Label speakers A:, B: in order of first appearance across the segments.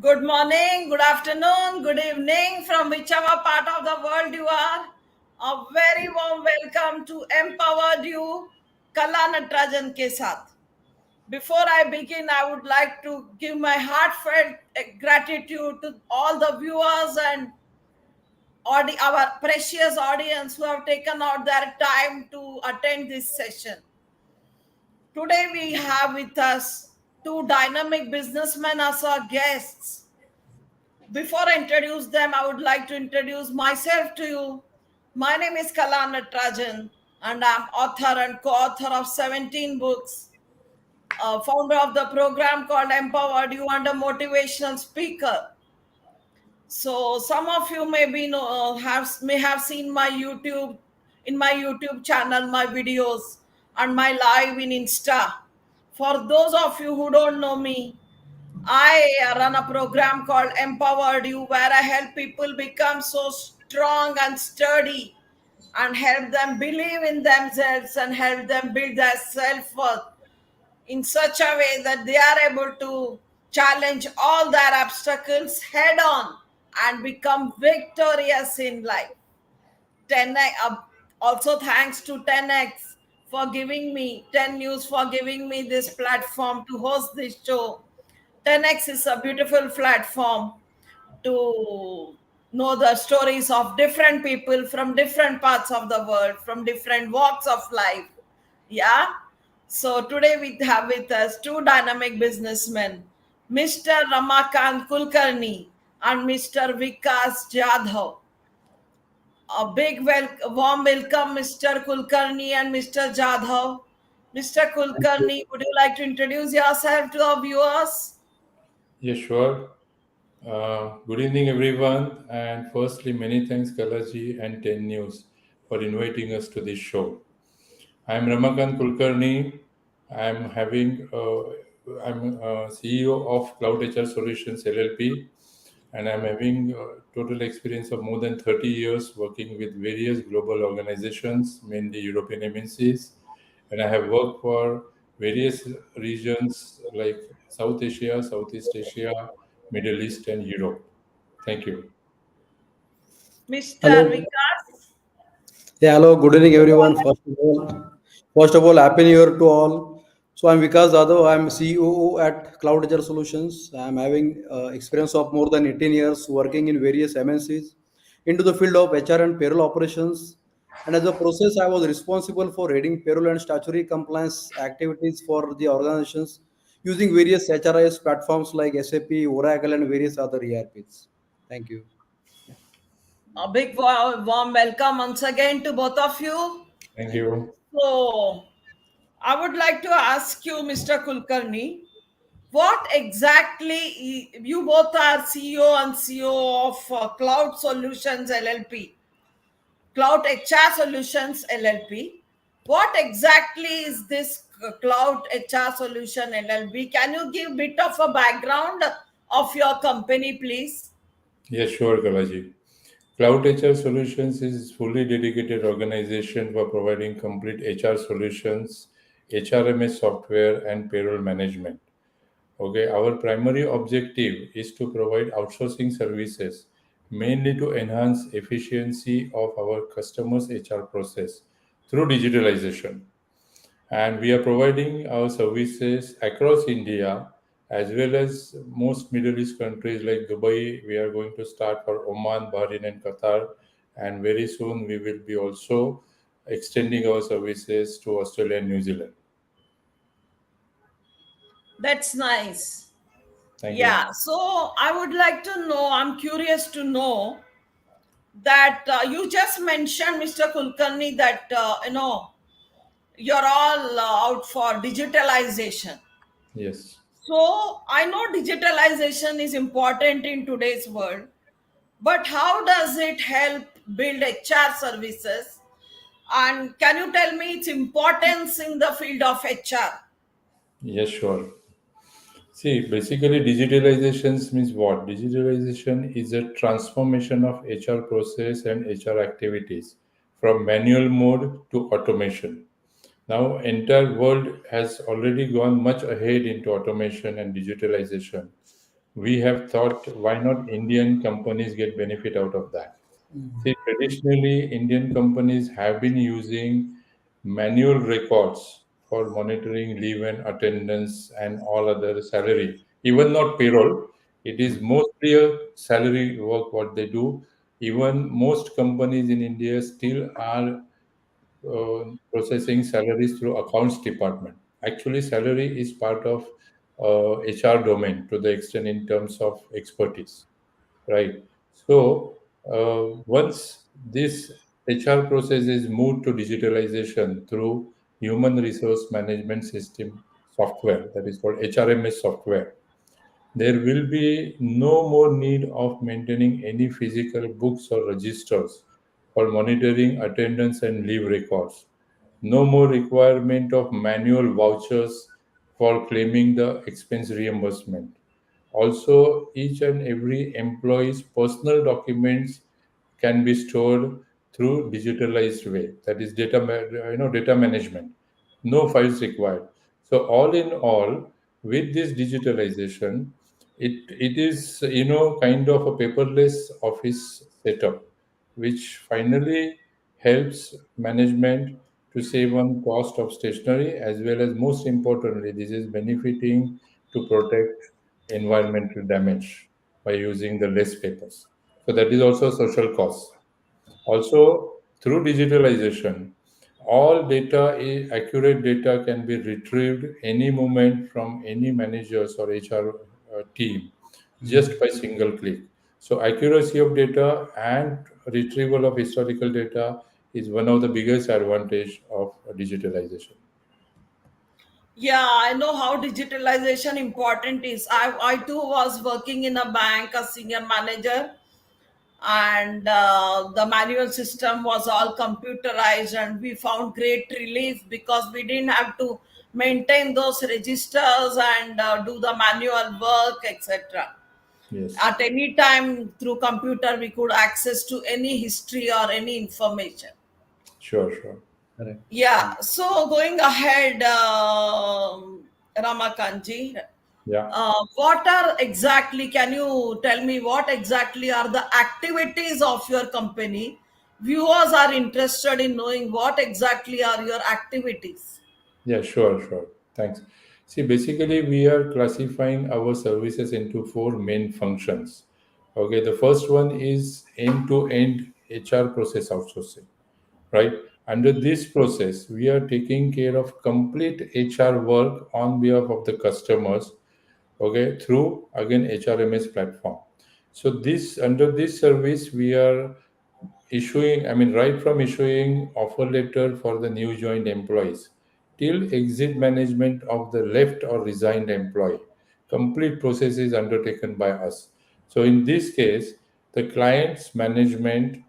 A: Good morning, good afternoon, good evening from whichever part of the world you are. A very warm welcome to Empowered You, Kala Natrajan ke Saath. Before I begin, I would like to give my heartfelt gratitude to all the viewers and our precious audience who have taken out their time to attend this session. Today we have with us two dynamic businessmen as our guests. Before I introduce them, I would like to introduce myself to you. My name is Kala Natrajan, and I'm author and co-author of 17 books, founder of the program called Empowered You and a motivational speaker. So some of you may have seen my YouTube channel, my videos, and my live in Insta. For those of you who don't know me, I run a program called Empowered You, where I help people become so strong and sturdy and help them believe in themselves and help them build their self worth in such a way that they are able to challenge all their obstacles head on and become victorious in life. 10x, also thanks to 10x for giving me 10 News for giving me this platform to host this show. 10x is a beautiful platform to know the stories of different people from different parts of the world, from different walks of life. Yeah. So today we have with us two dynamic businessmen, Mr. Ramakant Kulkarni and Mr. Vikas Jadhav. A warm welcome, Mr. Kulkarni and Mr. Jadhav. Mr. Kulkarni, would you like to introduce yourself to our viewers?
B: Yes, sure. Good evening, everyone. And firstly, many thanks, Kalaji and 10 News for inviting us to this show. I'm Ramakant Kulkarni. I'm having, I'm CEO of Clout HR Solutions LLP, and I'm having total experience of more than 30 years working with various global organizations, mainly European MNCs, and I have worked for various regions like South Asia, Southeast Asia, Middle East, and Europe. Thank you.
A: Mr.
C: Hello.
A: Vikas?
C: Yeah, hello. Good evening, everyone. First of all, Happy New Year to all. So I'm Vikas Jadhav. I'm CEO at Cloud HR Solutions. I'm having experience of more than 18 years working in various MNCs into the field of HR and payroll operations. And as a process, I was responsible for heading payroll and statutory compliance activities for the organizations using various HRIS platforms like SAP, Oracle, and various other ERPs. Thank you.
A: A big warm welcome once again to both of you.
B: Thank you.
A: So, I would like to ask you, Mr. Kulkarni, what exactly you both are CEO and CEO of Cloud Solutions LLP, Cloud HR Solutions LLP. What exactly is this Cloud HR Solution LLP? Can you give bit of a background of your company, please?
B: Yes, sure, Kalaji. Cloud HR Solutions is fully dedicated organization for providing complete HR solutions, HRMS software, and payroll management. Okay, our primary objective is to provide outsourcing services mainly to enhance efficiency of our customers' HR process through digitalization. And we are providing our services across India as well as most Middle East countries like Dubai. We are going to start for Oman, Bahrain, and Qatar, and very soon we will be also extending our services to Australia and New Zealand.
A: That's nice.
B: Thank you.
A: Yeah, so I would like to know, I'm curious to know that you just mentioned, Mr. Kulkarni, that you're all out for digitalization.
B: Yes.
A: So I know digitalization is important in today's world, but how does it help build HR services? And can you tell me its importance in the field of HR?
B: Yes, sure. See, basically, digitalization means what? Digitalization is a transformation of HR process and HR activities from manual mode to automation. Now, entire world has already gone much ahead into automation and digitalization. we have thought, why not Indian companies get benefit out of that? See, traditionally, Indian companies have been using manual records for monitoring leave and attendance and all other salary, even not payroll. It is mostly a salary work what they do. Even most companies in India still are processing salaries through accounts department. Actually, salary is part of HR domain to the extent in terms of expertise, right? So once this HR process is moved to digitalization through human resource management system software, that is called HRMS software, there will be no more need of maintaining any physical books or registers for monitoring attendance and leave records. No more requirement of manual vouchers for claiming the expense reimbursement. Also, each and every employee's personal documents can be stored through digitalized way. That is data management. No files required. So all in all, with this digitalization, it is kind of a paperless office setup, which finally helps management to save on cost of stationery, as well as most importantly, this is benefiting to protect environmental damage by using the less papers. So that is also a social cost. Also, through digitalization, all data, accurate data can be retrieved any moment from any managers or HR team just by single click. So accuracy of data and retrieval of historical data is one of the biggest advantage of digitalization.
A: Yeah, I know how digitalization important is. I too was working in a bank, a senior manager, and the manual system was all computerized, and we found great relief because we didn't have to maintain those registers and do the manual work, etc.
B: Yes,
A: At any time through computer, we could access to any history or any information.
B: sure, sure.
C: Correct.
A: Yeah, so going ahead, Ramakanji,
B: Yeah.
A: what are exactly, can you tell me what exactly are the activities of your company? Viewers are interested in knowing what exactly are your activities.
B: Yeah, sure, sure. Thanks. See, basically, we are classifying our services into four main functions. Okay, the first one is end-to-end HR process outsourcing, right? Under this process, we are taking care of complete HR work on behalf of the customers, okay, through again HRMS platform. So this under this service, we are issuing, I mean, right from issuing offer letter for the new joined employees till exit management of the left or resigned employee. Complete process is undertaken by us. So in this case, the client's management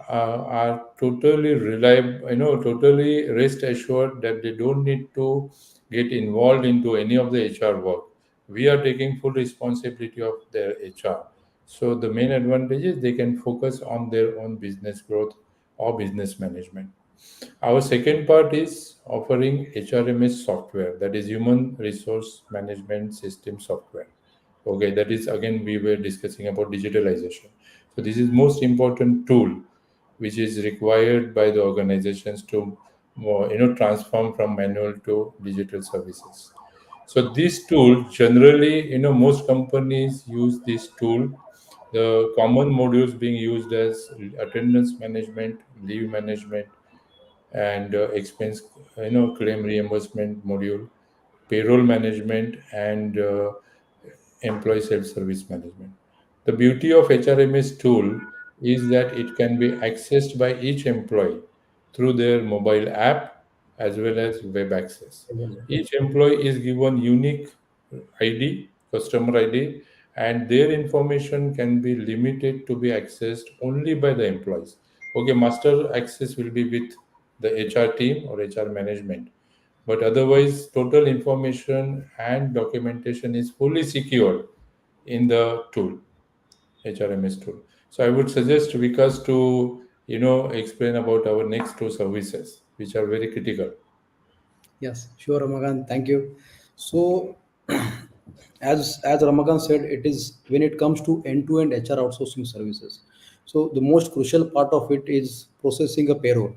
B: are totally reliable, totally rest assured that they don't need to get involved into any of the HR work. We are taking full responsibility of their HR. So the main advantage is they can focus on their own business growth or business management. Our second part is offering HRMS software, that is Human Resource Management System software. Okay, that is again we were discussing about digitalization. So this is most important tool which is required by the organizations to transform from manual to digital services. So this tool generally, most companies use this tool. The common modules being used as attendance management, leave management, and expense claim reimbursement module, payroll management, and employee self-service management. The beauty of HRMS tool is that it can be accessed by each employee through their mobile app as well as web access. Each employee is given unique ID, customer ID, and their information can be limited to be accessed only by the employees. Okay, master access will be with the HR team or HR management, but otherwise total information and documentation is fully secured in the tool, HRMS tool. So I would suggest Vikas to explain about our next two services which are very critical.
C: Yes, sure, Ramakant. Thank you. So, As Ramakant said, it is when it comes to end-to-end HR outsourcing services. So the most crucial part of it is processing a payroll.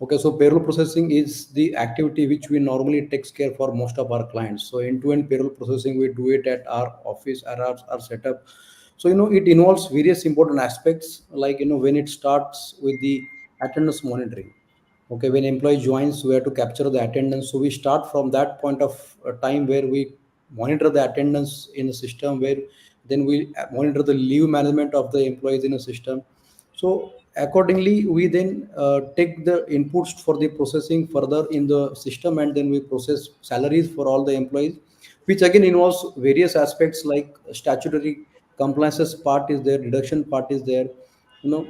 C: Okay, so payroll processing is the activity which we normally takes care for most of our clients. So end-to-end payroll processing, we do it at our office, at our setup. So it involves various important aspects, like when it starts with the attendance monitoring. Okay, when employee joins, we have to capture the attendance. So we start from that point of time where we monitor the attendance in the system, where then we monitor the leave management of the employees in a system. So accordingly, we then take the inputs for the processing further in the system, and then we process salaries for all the employees, which again involves various aspects like statutory compliances part is there, deduction part is there, you know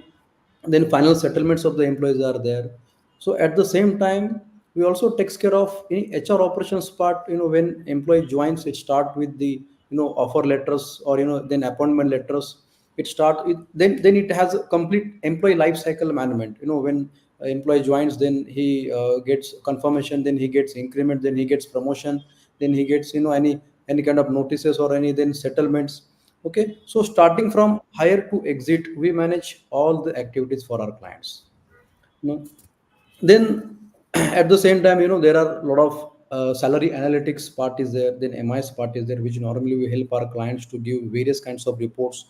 C: then final settlements of the employees are there. So at the same time, we also takes care of any HR operations part. When employee joins, it start with the offer letters, or then appointment letters. It start it, then it has a complete employee life cycle management. When employee joins, then he gets confirmation, then he gets increment, then he gets promotion, then he gets any kind of notices or any then settlements. Okay, so starting from hire to exit, we manage all the activities for our clients. you know then at the same time, there are a lot of salary analytics part is there, then MIS part is there, which normally we help our clients to give various kinds of reports.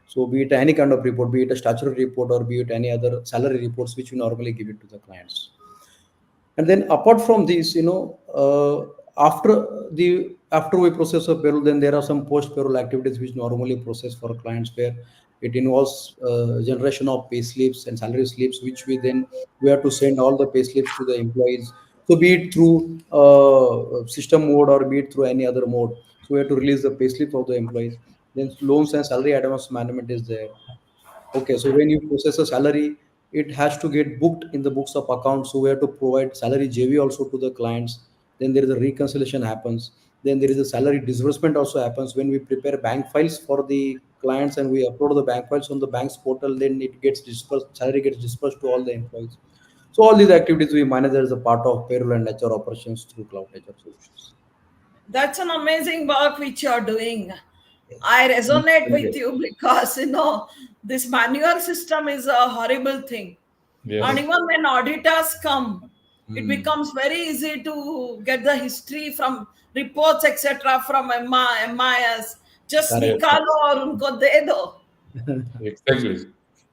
C: So be it any kind of report, be it a statutory report or be it any other salary reports, which we normally give it to the clients. And then apart from these, after we process a payroll, then there are some post payroll activities which normally process for clients, where it involves generation of pay slips and salary slips, which we have to send all the pay slips to the employees. So be it through system mode or be it through any other mode, so we have to release the pay slip of the employees. Then loans and salary advance management is there. Okay, so when you process a salary, it has to get booked in the books of accounts. So we have to provide salary JV also to the clients. Then there is a reconciliation happens. Then there is a salary disbursement also happens when we prepare bank files for the clients and we upload the bank files on the bank's portal. Then it gets dispersed, salary gets dispersed to all the employees. So all these activities we manage as a part of payroll and HR operations through Cloud HR solutions.
A: That's an amazing work which you're doing.
C: Yes.
A: I resonate
C: Thank
A: with
C: you.
A: you because this manual system is a horrible thing. And
B: Yes.
A: even when auditors come, it
C: Hmm.
A: becomes very easy to get the history from reports, etc., from MIS. Just
C: Correct.
B: Yes.
A: निकालो और उनको दे दो.
B: Exactly.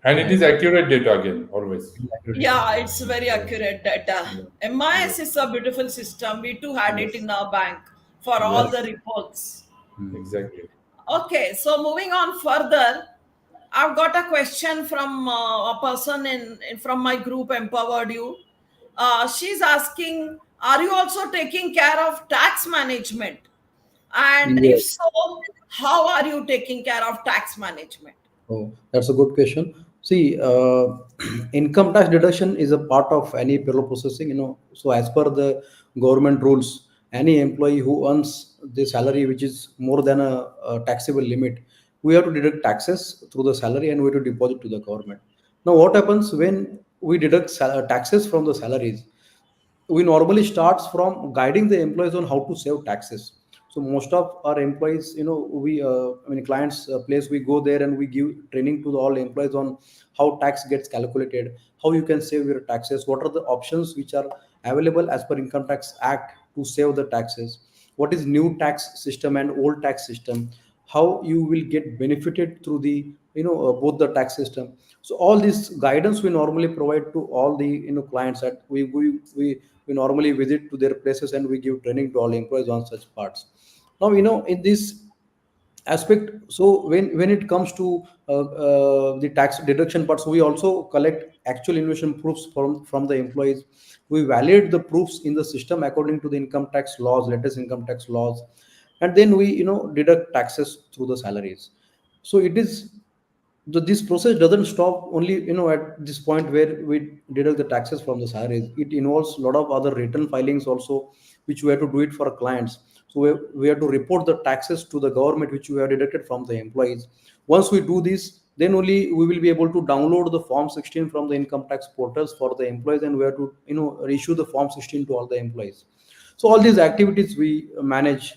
B: And it
C: Right.
B: is accurate data again, always.
A: Yeah, it's very
B: Yes.
A: accurate data.
C: Yeah.
A: MIS
B: Yes.
A: is a beautiful system. We too had it
B: Yes.
A: in our bank for all
C: Correct.
A: the
B: Yes.
A: reports.
C: Hmm.
B: Exactly.
A: Okay, so moving on further, I've got a question from a person in from my group Empowered You. She's asking, are you also taking care of tax management? And if
C: Yes.
A: so, how are you taking care of tax management?
C: Oh, that's a good question. See, income tax deduction is a part of any payroll processing. So as per the government rules, any employee who earns the salary which is more than a taxable limit, we have to deduct taxes through the salary and we have to deposit to the government. Now, what happens when we deduct taxes from the salaries? We normally starts from guiding the employees on how to save taxes. So most of our employees, we I mean clients place, we go there and we give training to all employees on how tax gets calculated, how you can save your taxes, what are the options which are available as per income tax act to save the taxes, what is new tax system and old tax system, how you will get benefited through the both the tax system. So all this guidance we normally provide to all the clients that we normally visit to their places and we give training to all employees on such parts. Now in this aspect, so when it comes to the tax deduction parts, we also collect actual investment proofs from the employees. We validate the proofs in the system according to the income tax laws, latest income tax laws, and then we deduct taxes through the salaries. So it is this process doesn't stop only at this point where we deduct the taxes from the salaries. It involves a lot of other return filings also, which we have to do it for clients. So we have to report the taxes to the government which we have deducted from the employees. Once we do this, then only we will be able to download the form 16 from the income tax portals for the employees, and we have to issue the form 16 to all the employees. So all these activities we manage,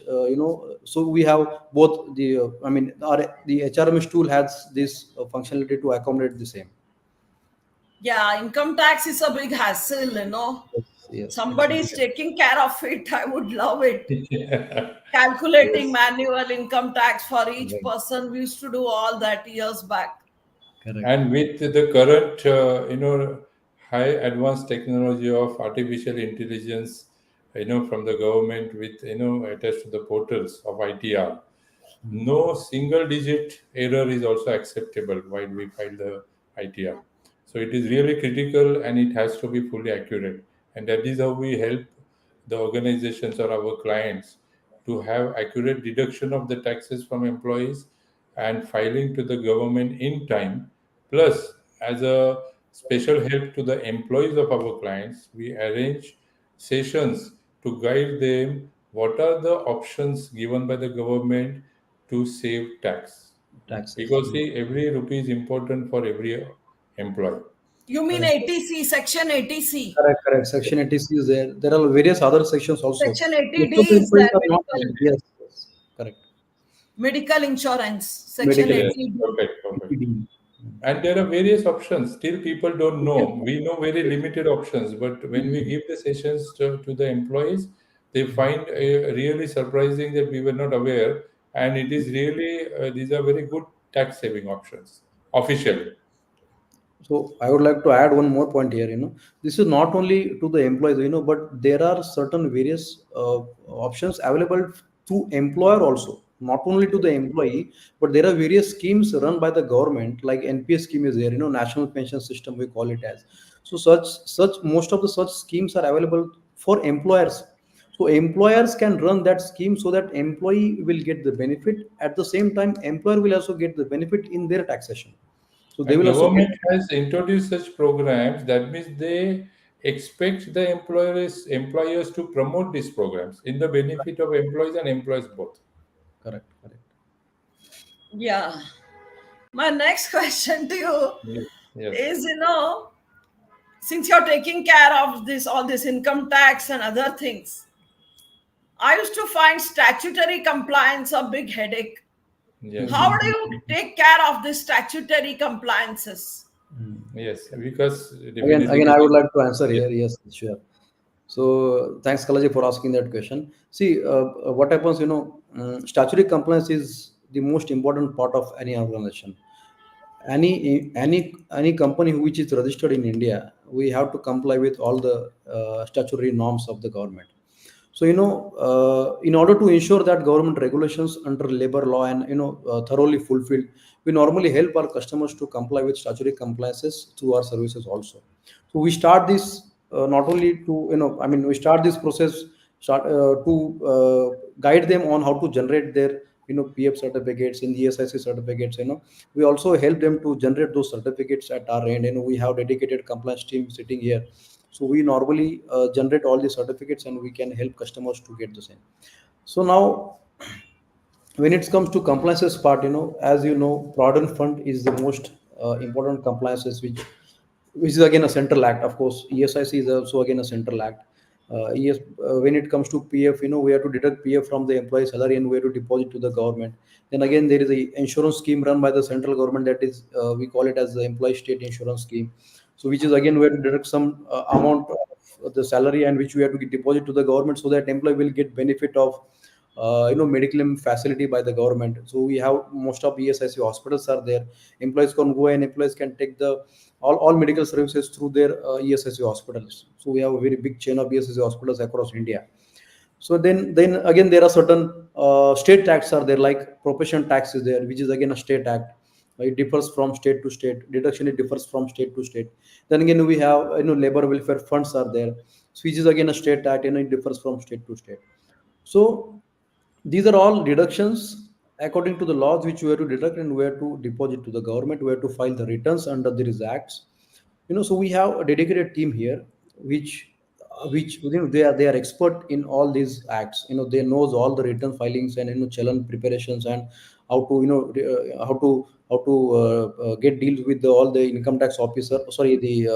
C: so we have both the the HRMS tool has this functionality to accommodate the same.
A: Yeah, income tax is a big hassle, you know.
C: Yes, yes,
A: Somebody is
C: absolutely.
A: taking care of it. I would love it.
B: Yes.
A: Calculating manual income tax for each
C: Right.
A: person. We used to do all that years back.
C: Correct.
B: And with the current, high advanced technology of artificial intelligence, from the government with, attached to the portals of ITR, no single digit error is also acceptable while we file the ITR. So it is really critical and it has to be fully accurate. And that is how we help the organizations or our clients to have accurate deduction of the taxes from employees and filing to the government in time. Plus, as a special help to the employees of our clients, we arrange sessions to guide them what are the options given by the government to save tax.
C: Taxes.
B: Because see, every rupee is important for every employee.
A: You mean
C: Correct.
A: 80C, Section 80C?
C: Correct, correct. Section 80C is there. There are various other sections also.
A: Section
C: Most
A: 80D
C: of the
A: is
C: employees
A: there,
C: are not aware. Yes, yes. Correct.
A: medical insurance. Section
C: Medical
B: Yes,
A: 80D.
B: perfect, perfect.
C: EPD.
B: And there are various options. Still, people don't know. We know very limited options, but when we give the sessions to the employees, they find really surprising that we were not aware. And it is really, these are very good tax saving options officially.
C: So I would like to add one more point here. This is not only to the employees, but there are certain various options available to employer also. Not only to the employee, but there are various schemes run by the government, like NPS scheme is there. National Pension System we call it as. So such most of the such schemes are available for employers. So employers can run that scheme so that employee will get the benefit. At the same time, employer will also get the benefit in their taxation. So they
B: And
C: will also get.
B: government has introduced such programs. That means they expect the employers to promote these programs in the benefit of employees and employees both.
C: Correct, correct.
A: Yeah. My next question to you
B: Yes. Yes.
A: is, since you're taking care of this, all this income tax and other things, I used to find statutory compliance a big headache.
B: Yes.
A: How do you take care of this statutory compliances?
B: Yes. Because definitely
C: Again, I would like to answer
B: yes.
C: here. Yes, sure. So thanks, Kalaji, for asking that question. See, what happens, statutory compliance is the most important part of any organization. Any company which is registered in India, we have to comply with all the statutory norms of the government. So in order to ensure that government regulations under labor law and thoroughly fulfilled, we normally help our customers to comply with statutory compliances through our services also. So we start this not only to we start this process start to guide them on how to generate their PF certificates in ESIC certificates. We also help them to generate those certificates at our end. We have dedicated compliance team sitting here, so we normally generate all the certificates and we can help customers to get the same. So now when it comes to compliances part, as Provident Fund is the most important compliances, which is again a central act. Of course, ESIC is also again a central act. When it comes to PF, we have to deduct PF from the employee salary and we have to deposit to the government. Then again, there is a insurance scheme run by the central government, that is, we call it as the employee state insurance scheme. So which is again we have to deduct some amount of the salary and which we have to deposit to the government so that employee will get benefit of medical facility by the government. So we have most of ESIC hospitals are there. Employees can go and employees can take the all medical services through their ESIC hospitals. So we have a very big chain of ESIC hospitals across India. So then again there are certain state tax are there, like profession tax is there, which is again a state act. It differs from state to state. Deduction, it differs from state to state. Then again we have labor welfare funds are there, so which is again a state act. It differs from state to state. So these are all deductions according to the laws which we have to deduct and where to deposit to the government, where to file the returns under these acts. So we have a dedicated team here, which they are expert in all these acts. They knows all the return filings and challan preparations and how to get deals with all the income tax officer, sorry, the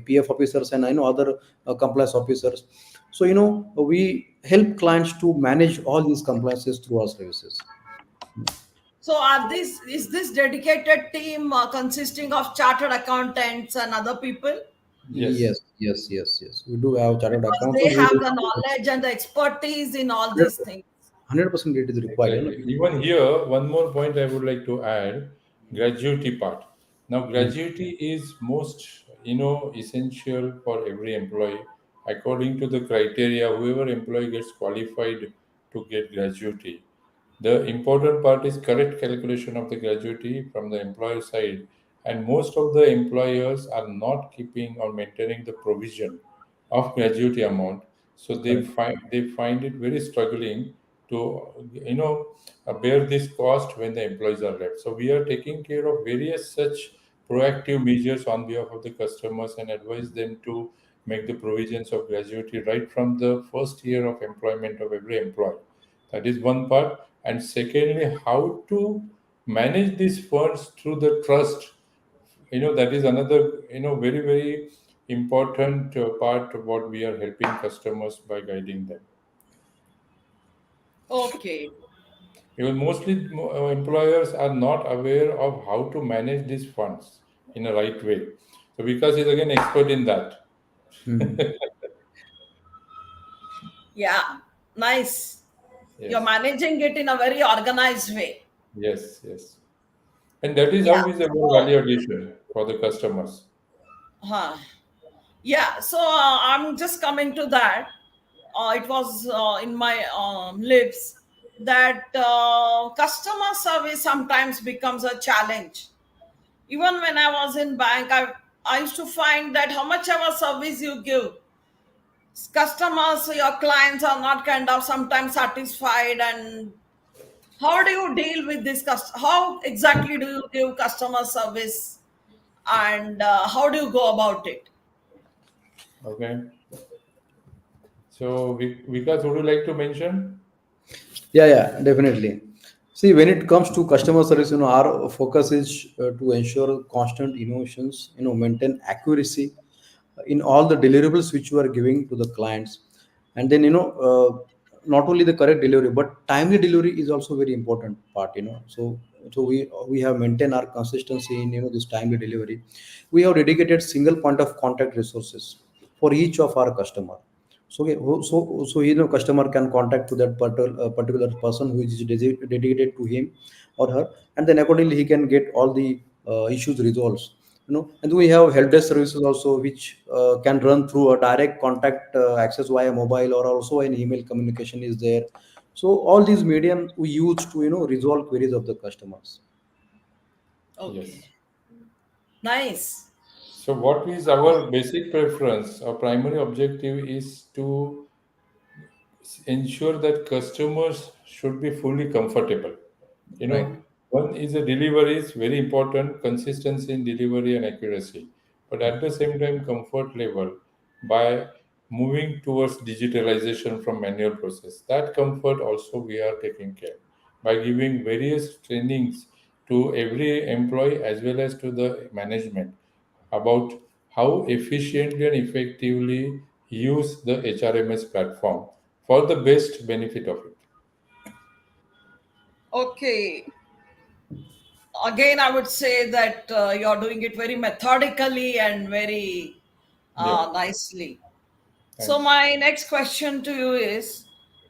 C: PF officers and other compliance officers. So we help clients to manage all these compliances through our services.
A: So, is this dedicated team consisting of chartered accountants and other people?
B: Yes.
C: Yes. We do have chartered
A: Because
C: accountants.
A: they
C: We
A: have
C: do
A: the knowledge and the expertise in all these things.
C: 100% it is required.
B: Exactly. Even here, one more point I would like to add, gratuity part. Now,
C: Mm.
B: gratuity is most, essential for every employee. According to the criteria, whoever employee gets qualified to get gratuity. The important part is correct calculation of the gratuity from the employer side, and most of the employers are not keeping or maintaining the provision of gratuity amount. So
C: Correct.
B: they find it very struggling to bear this cost when the employees are left. So we are taking care of various such proactive measures on behalf of the customers and advise them to make the provisions of gratuity right from the first year of employment of every employee. That is one part. And secondly, how to manage these funds through the trust. That is another, very important part of what we are helping customers by guiding them.
A: Okay.
B: Because mostly employers are not aware of how to manage these funds in a right way. So Vikas is again expert in that.
C: Hmm.
A: Yeah. Nice. You're
B: Yes,
A: managing it in a very organized way.
B: yes. And that is
A: Yeah.
B: how is our
A: So,
B: value addition for the customers.
A: huh. Yeah. So, I'm just coming to that. It was in my lips that customer service sometimes becomes a challenge. Even when I was in bank, I used to find that how much ever service you give, customers, your clients are not kind of sometimes satisfied. And how do you deal with this how exactly do you give customer service, and how do you go about it?
B: Okay. So Vikas, would you like to mention?
C: Yeah, definitely. See, when it comes to customer service, our focus is to ensure constant innovations, maintain accuracy in all the deliverables which you are giving to the clients, and then not only the correct delivery, but timely delivery is also very important part. So we have maintained our consistency in this timely delivery. We have dedicated single point of contact resources for each of our customer. So, okay, so customer can contact to that particular person who is dedicated to him or her, and then accordingly he can get all the issues resolved. And we have help desk services also, which can run through a direct contact access via mobile, or also an email communication is there. So all these medium we use to resolve queries of the customers.
B: Yes.
A: Okay, nice.
B: So what is our basic preference? Our primary objective is to ensure that customers should be fully comfortable. You
C: Right.
B: know, one is the delivery is very important, consistency in delivery and accuracy, but at the same time, comfort level by moving towards digitalization from manual process. That comfort also we are taking care by giving various trainings to every employee as well as to the management about how efficiently and effectively use the HRMS platform for the best benefit of it.
A: Okay, again I would say that you're doing it very methodically and very
B: Yeah,
A: nicely. So
B: thanks.
A: my next question to you is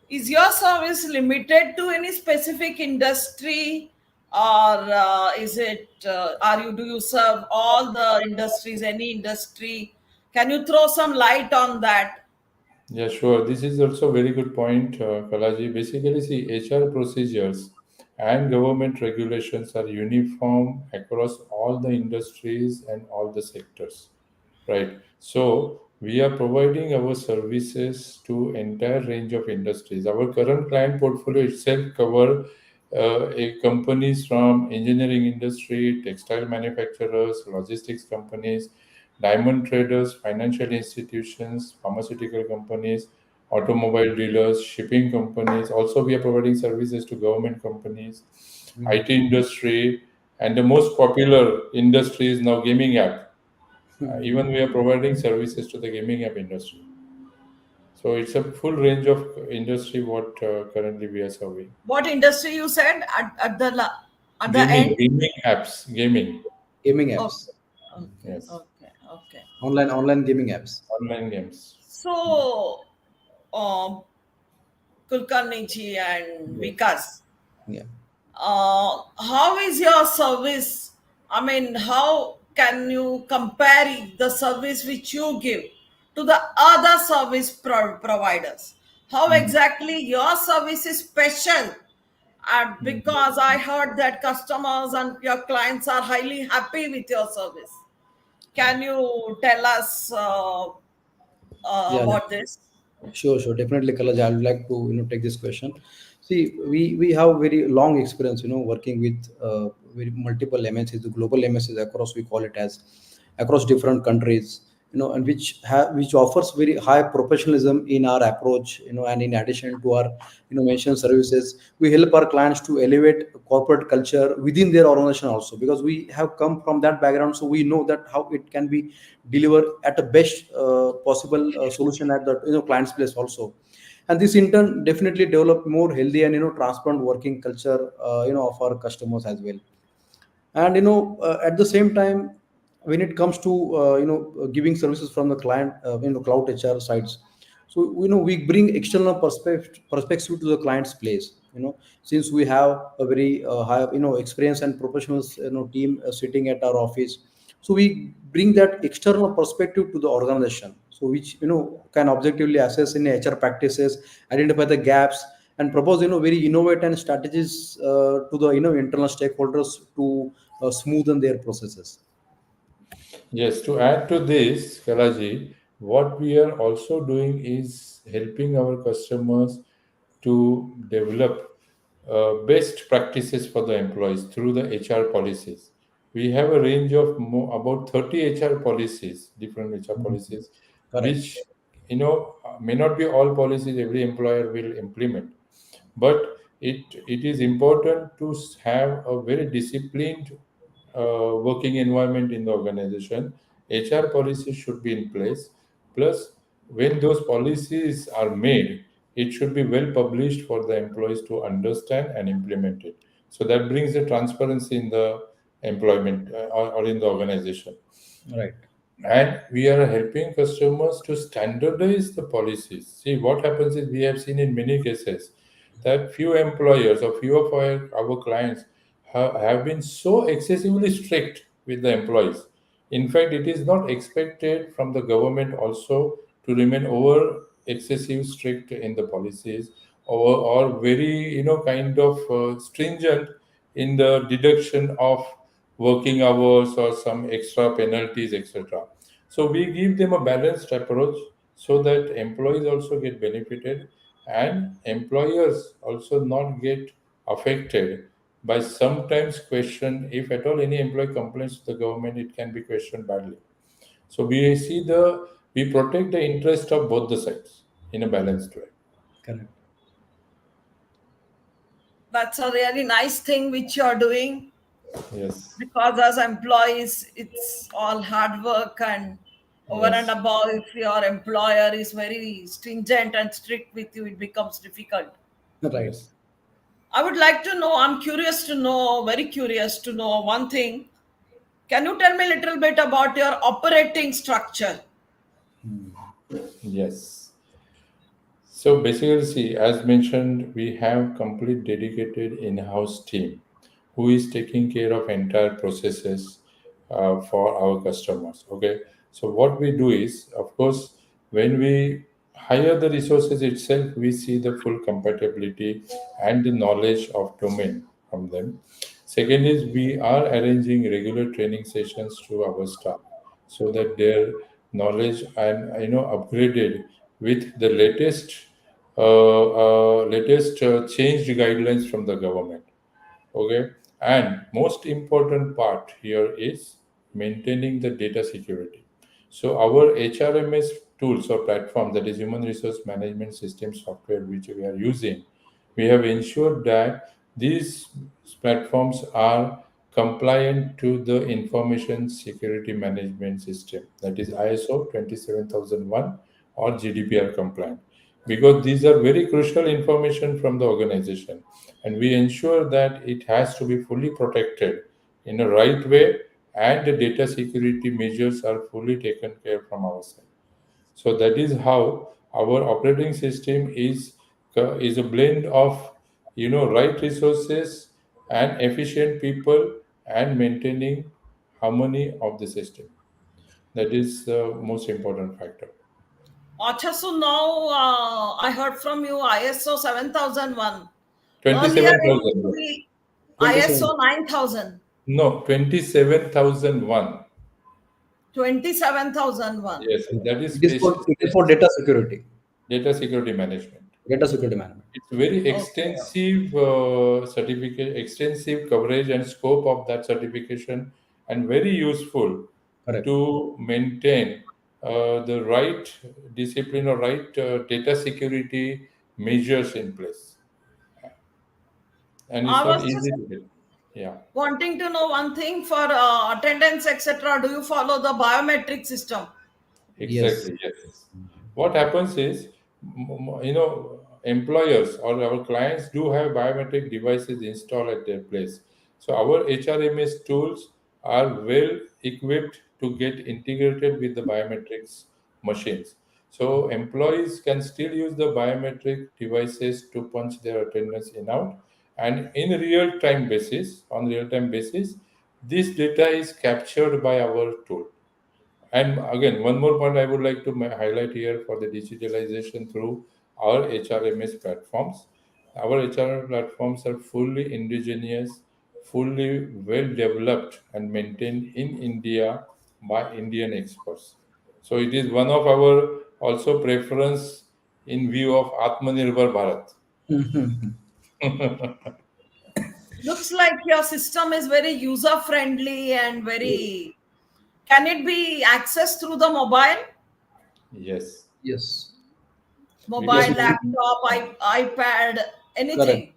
A: your service limited to any specific industry, or is it are you do you serve all the industries, any industry? Can you throw some light on that?
B: Yeah, sure. This is also a very good point, Kalaji. Basically, see, HR procedures and government regulations are uniform across all the industries and all the sectors, right? So we are providing our services to entire range of industries. Our current client portfolio itself cover companies from engineering industry, textile manufacturers, logistics companies, diamond traders, financial institutions, pharmaceutical companies, automobile dealers, shipping companies. Also, we are providing services to government companies, IT industry, and the most popular industry is now gaming app. Even we are providing services to the gaming app industry. So it's a full range of industry what currently we are serving.
A: What industry you said at the
B: Gaming,
A: end?
B: gaming apps, gaming.
C: Gaming
A: Okay,
C: apps,
A: okay,
B: Yes,
A: okay, okay.
C: online gaming apps.
B: online games.
A: So, um, Kulkarni ji and
B: Yes.
A: Vikas,
C: Yeah.
A: how is your service? I mean, how can you compare the service which you give to the other service providers? How
C: Mm.
A: exactly your service is special? And because I heard that customers and your clients are highly happy with your service. Can you tell us
C: Yeah.
A: about this?
C: Sure, sure. Definitely, Kalaj. I would like to take this question. See, we have very long experience, working with very multiple MNCs, the global MNCs across. We call it as across different countries, and which offers very high professionalism in our approach, and in addition to our mentioned services, we help our clients to elevate corporate culture within their organization also, because we have come from that background, so we know that how it can be delivered at the best possible solution at the client's place also. And this in turn definitely develop more healthy and transparent working culture of our customers as well. And at the same time, when it comes to giving services from the client, cloud HR sides, so we bring external perspective to the client's place, since we have a very high experience and professionals team sitting at our office. So we bring that external perspective to the organization, so which can objectively assess in HR practices, identify the gaps, and propose very innovative strategies to the internal stakeholders to smoothen their processes.
B: Yes, to add to this, Kalaji, what we are also doing is helping our customers to develop best practices for the employees through the HR policies. We have a range of about 30 HR policies, different HR
C: Mhm.
B: policies,
C: Correct.
B: which may not be all policies every employer will implement, but it is important to have a very disciplined working environment in the organization. HR policies should be in place. Plus, when those policies are made, it should be well published for the employees to understand and implement it. So that brings the transparency in the employment or in the organization.
C: Right.
B: And we are helping customers to standardize the policies. See, what happens is we have seen in many cases that few employers or few of our clients have been so excessively strict with the employees. In fact, it is not expected from the government also to remain over excessive strict in the policies, or very kind of stringent in the deduction of working hours or some extra penalties, etc. So we give them a balanced approach so that employees also get benefited and employers also not get affected by sometimes question. If at all any employee complains to the government, it can be questioned badly. So we protect the interest of both the sides in a balanced way.
C: Correct.
A: That's a really nice thing which you're doing,
B: Yes.
A: because as employees, it's all hard work, and over and
B: Yes.
A: above, if your employer is very stringent and strict with you, it becomes difficult.
C: Right.
B: Yes.
A: I would like to know, I'm curious to know, very curious to know one thing. Can you tell me a little bit about your operating structure?
B: Yes. So basically, see, as mentioned, we have complete dedicated in-house team who is taking care of entire processes for our customers. Okay, so what we do is, of course, when we hire the resources itself, we see the full compatibility and the knowledge of domain from them. Second is we are arranging regular training sessions to our staff so that their knowledge and upgraded with the latest changed guidelines from the government. Okay, and most important part here is maintaining the data security. So our HRMS tools or platform, that is human resource management system software which we are using, we have ensured that these platforms are compliant to the information security management system, that is ISO 27001 or GDPR compliant. because these are very crucial information from the organization, and we ensure that it has to be fully protected in a right way, and the data security measures are fully taken care from our side. So that is how our operating system is a blend of, right resources and efficient people, and maintaining harmony of the system. That is the most important factor.
A: Acha, so now I heard from you ISO 7001. Earlier it used
B: 27,000.
A: to be
C: 27.
A: ISO 9000,
B: No, 27,001.
A: 27001.
B: Yes, that is
C: It is for data security,
B: data security management.
C: data security management.
B: It's very
A: Okay.
B: extensive certificate, extensive coverage and scope of that certification, and very useful
C: Correct.
B: to maintain the right discipline or right data security measures in place. And it's
A: I
B: not
A: was just
B: easy to get. Yeah,
A: wanting to know one thing for attendance, etc. Do you follow the biometric system?
C: Yes.
B: exactly. Yes. What happens is, employers or our clients do have biometric devices installed at their place. So our HRMS tools are well equipped to get integrated with the biometrics machines. So employees can still use the biometric devices to punch their attendance in out, and in real time basis, this data is captured by our tool. And again, one more point I would like to highlight here for the digitalization through our HRMS platforms. Our HRMS platforms are fully indigenous, fully well developed, and maintained in India by Indian experts. So it is one of our also preference in view of Atmanirbhar
C: Mhm.
B: Bharat.
A: Looks like your system is very user friendly and very. Can it be accessed through the mobile?
B: Yes,
C: Yes.
B: because
A: Mobile,
C: Yes.
A: laptop, iPad,
C: Correct.
A: anything.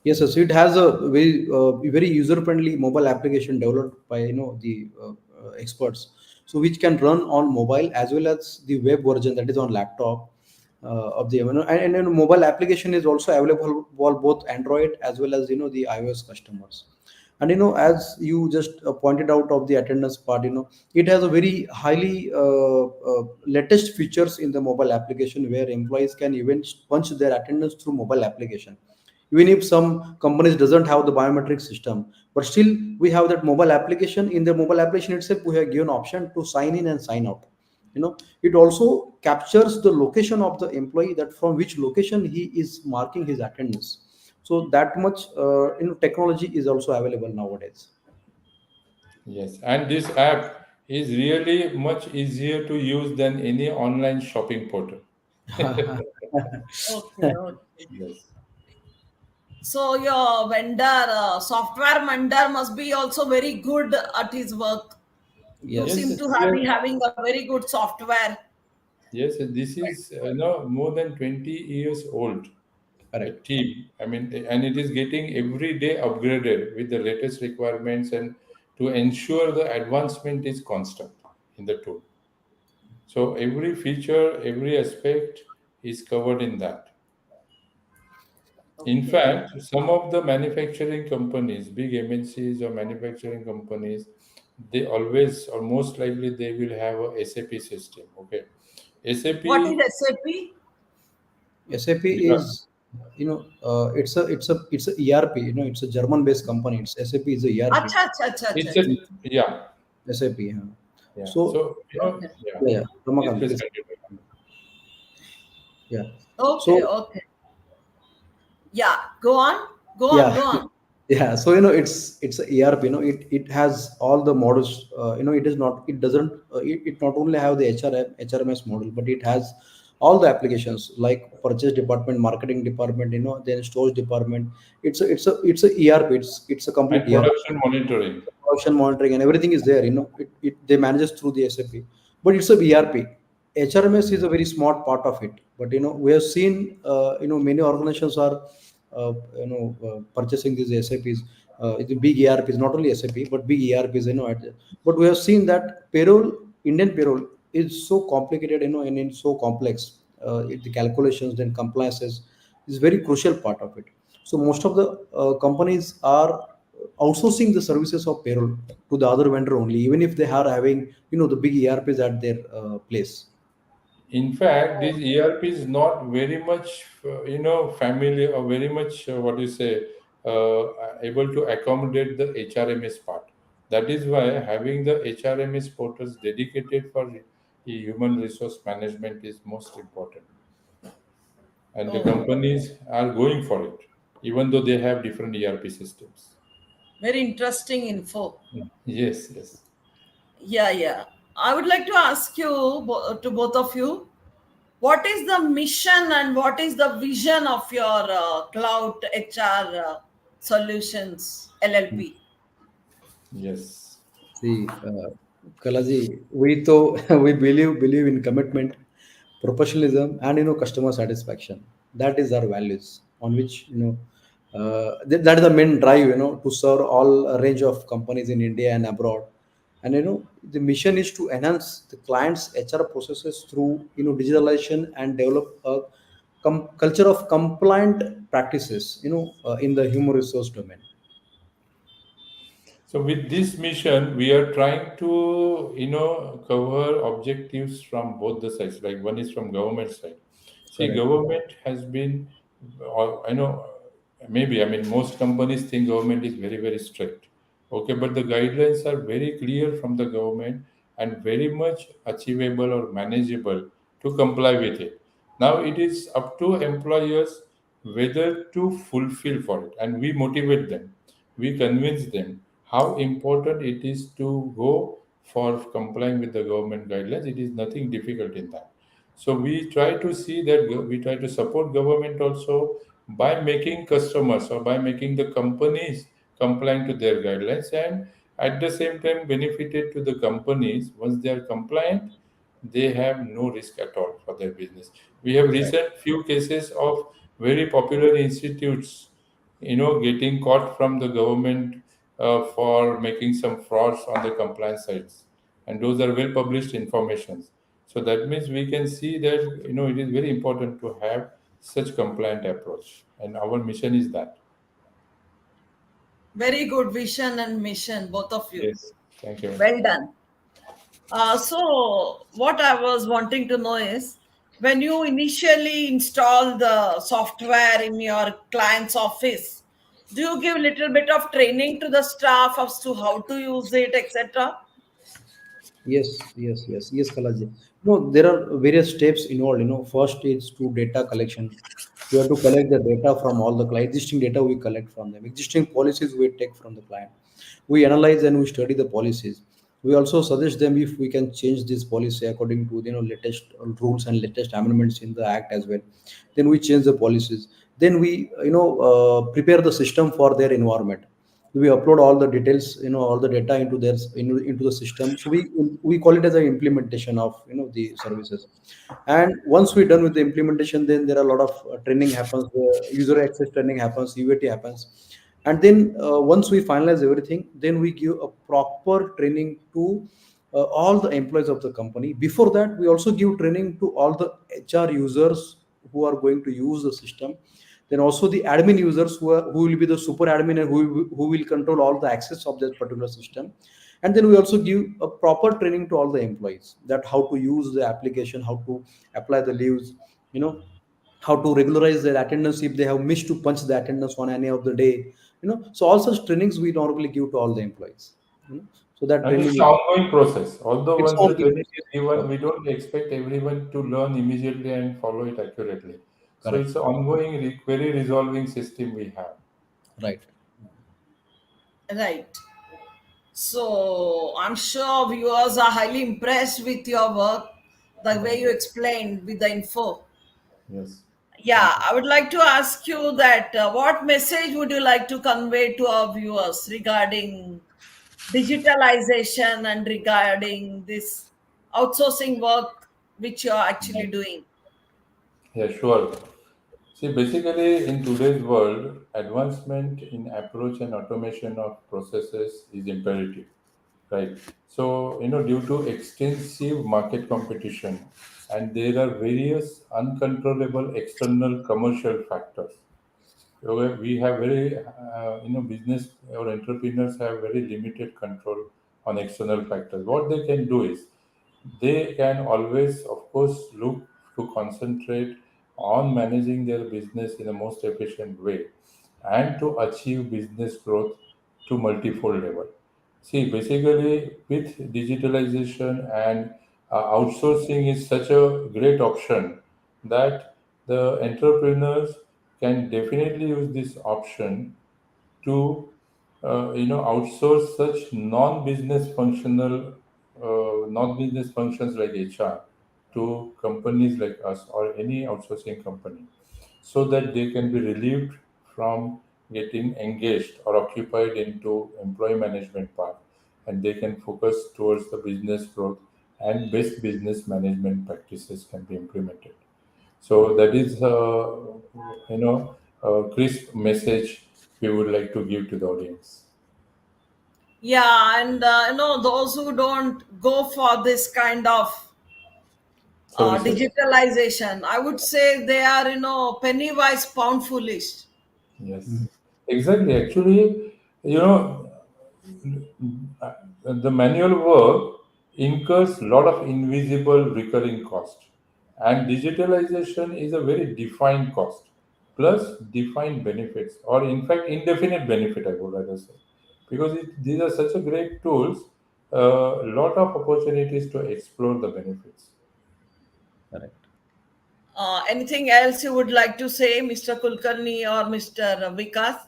C: Yes, yes. It has a very user-friendly mobile application developed by the experts, so which can run on mobile as well as the web version that is on laptop of the and then mobile application is also available for both Android as well as the iOS customers. And as you just pointed out of the attendance part, it has a very highly latest features in the mobile application where employees can even punch their attendance through mobile application, even if some companies doesn't have the biometric system, but still we have that mobile application. In the mobile application itself we have given option to sign in and sign out. It also captures the location of the employee, that from which location he is marking his attendance. So that much technology is also available nowadays.
B: yes, and this app is really much easier to use than any online shopping portal.
A: Okay, okay.
B: Yes,
A: So your vendor, software vendor must be also very good at his work. You
B: yes,
A: seem
C: Yes.
A: to have, be having a very good software.
B: yes. This is more than 20 years old. A
C: Correct.
B: team. I mean, and it is getting every day upgraded with the latest requirements, and to ensure the advancement is constant in the tool. So every feature, every aspect is covered in that. In
A: Okay.
B: fact, some of the manufacturing companies, big MNCs or manufacturing companies, they always or most likely they will have a SAP system. Okay,
A: What
B: SAP.
A: is SAP?
C: SAP
B: Because,
C: is, it's a ERP. It's a German based company. It's SAP is a ERP.
A: Acha, acha, acha, acha,
B: it's a,
A: acha.
B: yeah,
C: SAP. Yeah.
B: yeah.
C: So
B: So
A: Okay.
B: yeah.
C: yeah, yeah. Ramakant,
B: Please
C: please.
B: continue.
C: Yeah.
A: Okay,
C: So
A: okay. Yeah, go on. Go on,
C: yeah,
A: go on.
C: yeah. So it's a ERP. It has all the models. It is not. It doesn't. It not only have the HRMS model, but it has all the applications like purchase department, marketing department. Then stores department. It's a ERP. It's a complete
B: And
C: ERP.
B: production monitoring.
C: Production monitoring and everything is there. They manages through the SAP, but it's a ERP. HRMS is a very smart part of it, but we have seen many organizations are purchasing these SAPs. The big ERPs, not only SAP but big ERPs. But we have seen that Indian payroll is so complicated, and it's so complex. the calculations, then compliances is very crucial part of it. So most of the companies are outsourcing the services of payroll to the other vendor only, even if they are having the big ERPs at their place.
B: In fact, this ERP is not very much, familiar or very much, what you say, able to accommodate the HRMS part. That is why having the HRMS portals dedicated for human resource management is most important. And the
A: Oh,
B: companies are going for it, even though they have different ERP systems.
A: very interesting info.
B: Yes, yes.
A: Yeah, yeah. I would like to ask you, to both of you, what is the mission and what is the vision of your Cloud HR Solutions LLP?
B: Yes.
C: See, Kalaji, we to we believe in commitment, professionalism, and customer satisfaction. That is our values on which that is the main drive to serve all a range of companies in India and abroad. And the mission is to enhance the client's HR processes through digitalization and develop a culture of compliant practices in the human resource domain.
B: So with this mission, we are trying to, cover objectives from both the sides. Like one is from government side. See,
C: Correct.
B: government has been, I know, maybe, I mean, most companies think government is very, very strict. Okay, but the guidelines are very clear from the government and very much achievable or manageable to comply with it. Now it is up to employers whether to fulfill for it, and we motivate them, we convince them how important it is to go for complying with the government guidelines. It is nothing difficult in that. So we try to see that we try to support government also by making customers or by making the companies compliant to their guidelines, and at the same time benefited to the companies. Once they are compliant, they have no risk at all for their business. We have
C: Right.
B: recent few cases of very popular institutes, getting caught from the government for making some frauds on the compliance sites, and those are well published informations. So that means we can see that it is very important to have such compliant approach, and our mission is that.
A: Very good vision and mission, both of you.
B: Yes, thank you.
A: Well done. So, what I was wanting to know is, when you initially install the software in your client's office, do you give little bit of training to the staff as to how to use it, etc.?
C: Yes, Kalaji. No, there are various steps involved. First is to data collection. We have to collect the data from all the client. Existing data we collect from them. Existing policies we take from the client. We analyze and we study the policies. We also suggest them if we can change this policy according to latest rules and latest amendments in the act as well. Then we change the policies. Then we prepare the system for their environment. We upload all the details, all the data into their into the system. So we call it as an implementation of the services. And once we're done with the implementation, then there are a lot of training happens, user access training happens, UAT happens. And then once we finalize everything, then we give a proper training to all the employees of the company. Before that, we also give training to all the HR users who are going to use the system. Then also the admin users who will be the super admin and who will control all the access of that particular system. And then we also give a proper training to all the employees that how to use the application, how to apply the leaves, you know how to regularize their attendance if they have missed to punch the attendance on any of the day. So all such trainings we normally give to all the employees. So that
B: And it's
C: training
B: an ongoing process. Although
C: it's
B: once the
C: only
B: training is given, we
C: process.
B: don't expect everyone to learn immediately and follow it accurately. So
C: Correct.
B: it's an ongoing, query resolving system we have.
C: Right.
A: Right. So, I'm sure viewers are highly impressed with your work, the way you explained with the info.
B: Yes. Thank
A: Yeah,
B: you.
A: I would like to ask you that what message would you like to convey to our viewers regarding digitalization and regarding this outsourcing work which you are actually doing?
B: Yeah, sure. See, basically, in today's world, advancement in approach and automation of processes is imperative. Right. So, due to extensive market competition, and there are various uncontrollable external commercial factors. So we have very, business or entrepreneurs have very limited control on external factors. What they can do is they can always, of course, look to concentrate on managing their business in the most efficient way and to achieve business growth to multifold level. See, basically, with digitalization and outsourcing is such a great option that the entrepreneurs can definitely use this option to outsource such non-business functions like HR to companies like us or any outsourcing company, so that they can be relieved from getting engaged or occupied into employee management part, and they can focus towards the business growth, and best business management practices can be implemented. So that is, a crisp message we would like to give to the audience.
A: Yeah, and those who don't go for this kind of
B: Services.
A: digitalization, I would say they are, penny wise, pound foolish.
B: Yes, exactly. Actually, uh, the manual work incurs a lot of invisible recurring cost, and digitalization is a very defined cost plus defined benefits, or in fact, indefinite benefit, I would rather say, because these are such a great tools, a lot of opportunities to explore the benefits.
C: Correct.
A: Anything else you would like to say, Mr. Kulkarni or Mr. Vikas?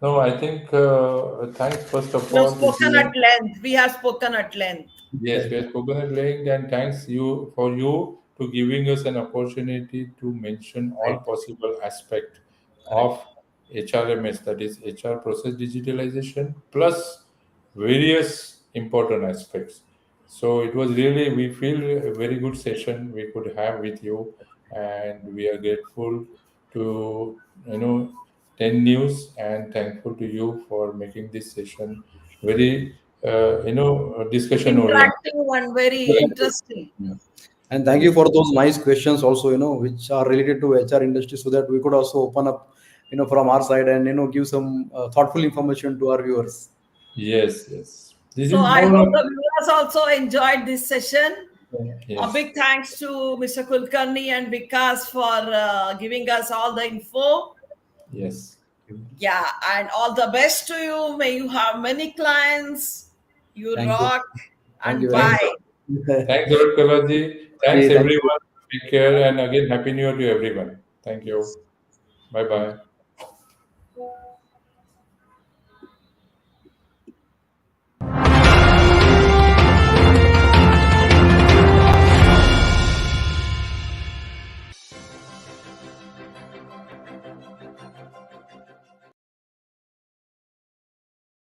B: No, I think, thanks first of
A: You have
B: all,
A: spoken at
B: everyone.
A: length. We have spoken at length.
B: Yes, we have spoken at length, and thanks you to giving us an opportunity to mention all
C: Right.
B: possible aspect
C: Correct.
B: of HRMS, that is HR process digitalization, plus various important aspects. So it was really, we feel a very good session we could have with you, and we are grateful to, 10 News, and thankful to you for making this session very, discussion oriented.
A: Interacting one, very interesting.
C: Yeah. And thank you
B: Yes,
C: for those nice questions also, which are related to HR industry so that we could also open up, from our side and, give some thoughtful information to our viewers.
B: yes, yes. This
A: So
B: is
A: I
B: more
A: hope
B: of,
A: the viewers also enjoyed this session. A
B: yes,
A: big thanks to Mr. Kulkarni and Vikas for giving us all the info.
B: yes.
A: Yeah, and all the best to you. May you have many clients. You
C: Thank you.
A: rock,
C: Thank you
A: and
C: very
B: Thanks,
C: much.
A: bye.
B: thanks a lot, Kalaji. Thanks,
C: Okay, thank you.
B: everyone. Take care, and again, Happy New Year to everyone. Thank you. Bye
C: Thank
B: bye.
C: you.